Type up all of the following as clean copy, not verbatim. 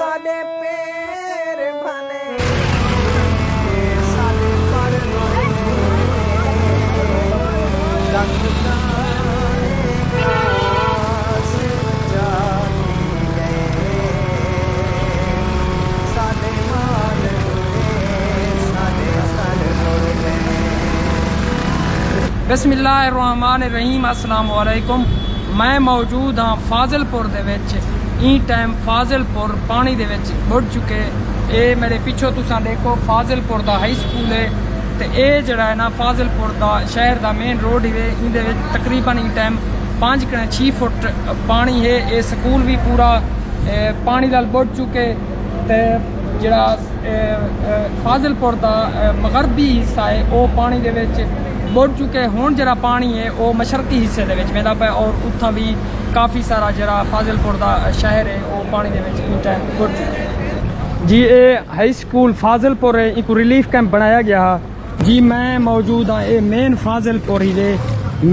साडे पैर भने साडे पर रंग बिस्मिल्लाहिर्रहमानिर्रहीम अस्सलाम वालेकुम। मैं मौजूद हाँ फाजिलपुर दे विच। ई टाइम फाजिलपुर पानी दे विच बुड़ चुके। ये मेरे पिछो तुसां देखो फाजिलपुर दा हाई स्कूल है ते ये जड़ा है ना फाजिलपुर दा शहर दा मेन रोड है। इंदे विच तकरीबन ई टाइम 5-6 फुट पानी है। ये स्कूल भी पूरा पानी नाल बुड़ चुके ते जड़ा फाजिलपुर दा मगरबी हिस्सा है वो पानी दे विच बुड़ चुके। हुण जरा पानी है वो मशरकी हिस्से दे विच वेंदा पिया और उत्थां भी काफ़ी सारा जरा फाजिलपुर दा शहर है वो पानी दे विच इस टाइम बुड़ चुका। जी ये हाई स्कूल फाजिलपुर है, एक रिलीफ कैंप बनाया गया जी। मैं मौजूद हाँ ये मेन फाजिलपुर ही दे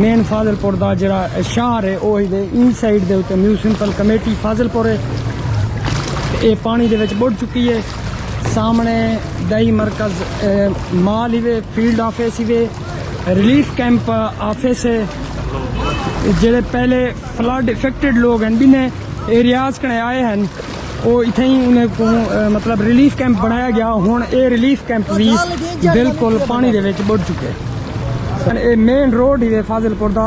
मेन फाजिलपुर दा जरा शहर है वो ही दे इन साइड दे उत्ते म्यूनसिपल कमेटी फाजिलपुर है। ये पानी दे विच बुड़ चुकी है। सामने दही मरकज माल ही वे, फील्ड ऑफिस ही वे, रिलीफ कैंप ऑफिस है। जेडे पहले फ्लड इफेक्टेड लोग हैं बिने एरियाज कने आए हैं वो इतने ही उन्हें को मतलब रिलीफ कैंप बनाया गया। हुण ये रिलीफ कैंप भी बिल्कुल पानी दे विच बुड़ चुके। ये मेन रोड ही फाजिलपुर दा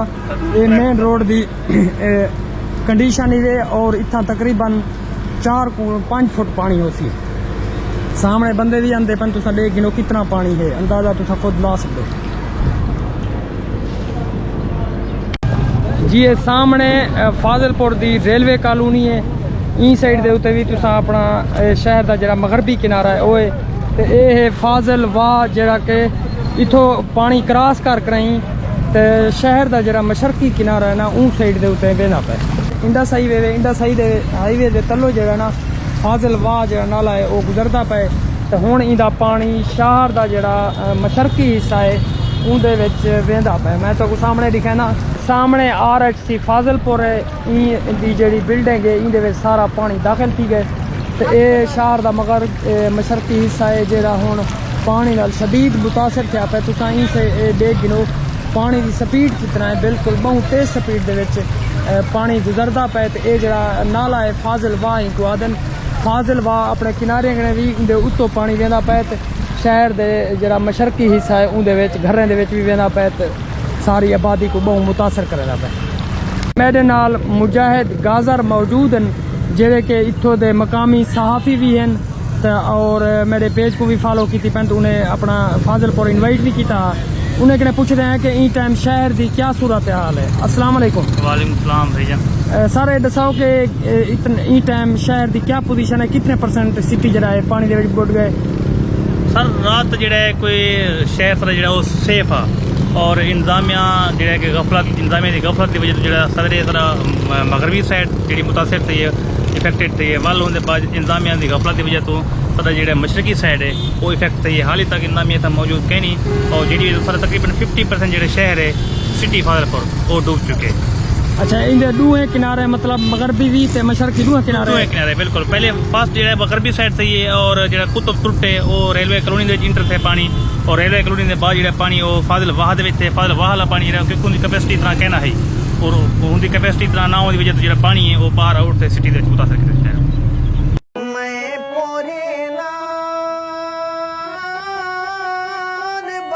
ये मेन रोड दी कंडीशन ही वे और इतना तकरीबन 4-5 फुट पानी हो सी। सामने बंदे भी आंदे पन तुसा देख गिनो कितना पानी है, अंदाजा तुसा खुद ला सकते जी। ये सामने फाजिलपुर दी रेलवे कॉलोनी है। ई साइड दे उत्ते भी तुसा अपना शहर दा जरा मगरबी किनारा है वो है ते ये है फाजिल वाह जरा के इथों पानी क्रॉस कर कराई ते शहर दा जरा मशरकी किनारा है ना उन साइड दे उत्ते वेना पे इंडा सही वे इंडा सही दे हाईवे दे तलो जरा ना फाजिल वाह जरा नाला है वो गुजरदा पे ते हुण इंदा पानी शहर दा जरा मशरकी हिस्सा है उनदे विच वेंदा पे। मैं तो सामने दिखा ना सामने RHC फाजिलपुर है। इंदी जेड़ी बिल्डिंग है इंदे विच सारा पानी दाखिल थी गए ते ये शहर दा मगर मशरकी हिस्सा है जेड़ा हुण पानी नाल शदीद मुतासर थिया पे। तुसां ई से देख गिनो पानी की स्पीड कितना है, बिल्कुल बहुत तेज स्पीड दे विच पानी गुजरदा पे ते ये जेड़ा नाला है फाजिल वाह ही गुआदन फाजिल वाह अपने किनारे कने भी इंदे उत्तों पानी वेंदा पे ते शहर दे जरा मशरकी हिस्सा है उनदे विच घरें दे विच भी वेंदा पे ते सारी आबादी को बहुत मुतासर करेगा पे। मेरे नाल मुजाहिद गाजर मौजूद हैं जेड़े के इत्थों दे मकामी सहाफ़ी भी हैं और मेरे पेज को भी फॉलो की पैंत उन्हें अपना फाजिलपुर इन्वाइट भी किया। उन्हें कने पूछते हैं कि ई टाइम शहर की क्या सूरत हाल है। अस्सलाम वालेकुम। वालेकुम सलाम भैया। सर ये दसाओ कि ई टाइम शहर की क्या पोजीशन है, कितने परसेंट सिटी जरा है पानी दे विच बुड़ गए। सर रात जो कोई शहर सारा जो सेफ आ और इंतजामिया जो कि गफलत इंतजामिया की गफलत की वजह से जो सदर सारा मगरबी साइड जी मुतासर थी है इफेक्टेड थी है वाल होने बाद इंतजामिया की गफलत की वजह तो सदा जो मशरकी साइड है वो इफेक्ट थी है। हाल तक इंतजामिया था मौजूद कहीं नहीं और जी सारा तकरीबन 50% जो शहर है सिटी फाजिलपुर वो डूब चुके। अच्छा इनके दूहे किनारे मतलब मगरबी भी ते मशरकी दूहे किनारे बिल्कुल। पहले फर्स्ट जो मगरबी साइड थी है और जो कुतुब तुरटे वो रेलवे कॉलोनी के इंटर थे पानी और रेलवे कॉलोनी के बाद जो पानी वो फाजिल वाह थे फाजिल वाह वाला पानी क्योंकि उनकी कैपेसिटी इतना कहना है और उनकी कैपेसिटी इतना ना होने की वजह से जो पानी है वो बाहर आउट थे सिटी के मुतासर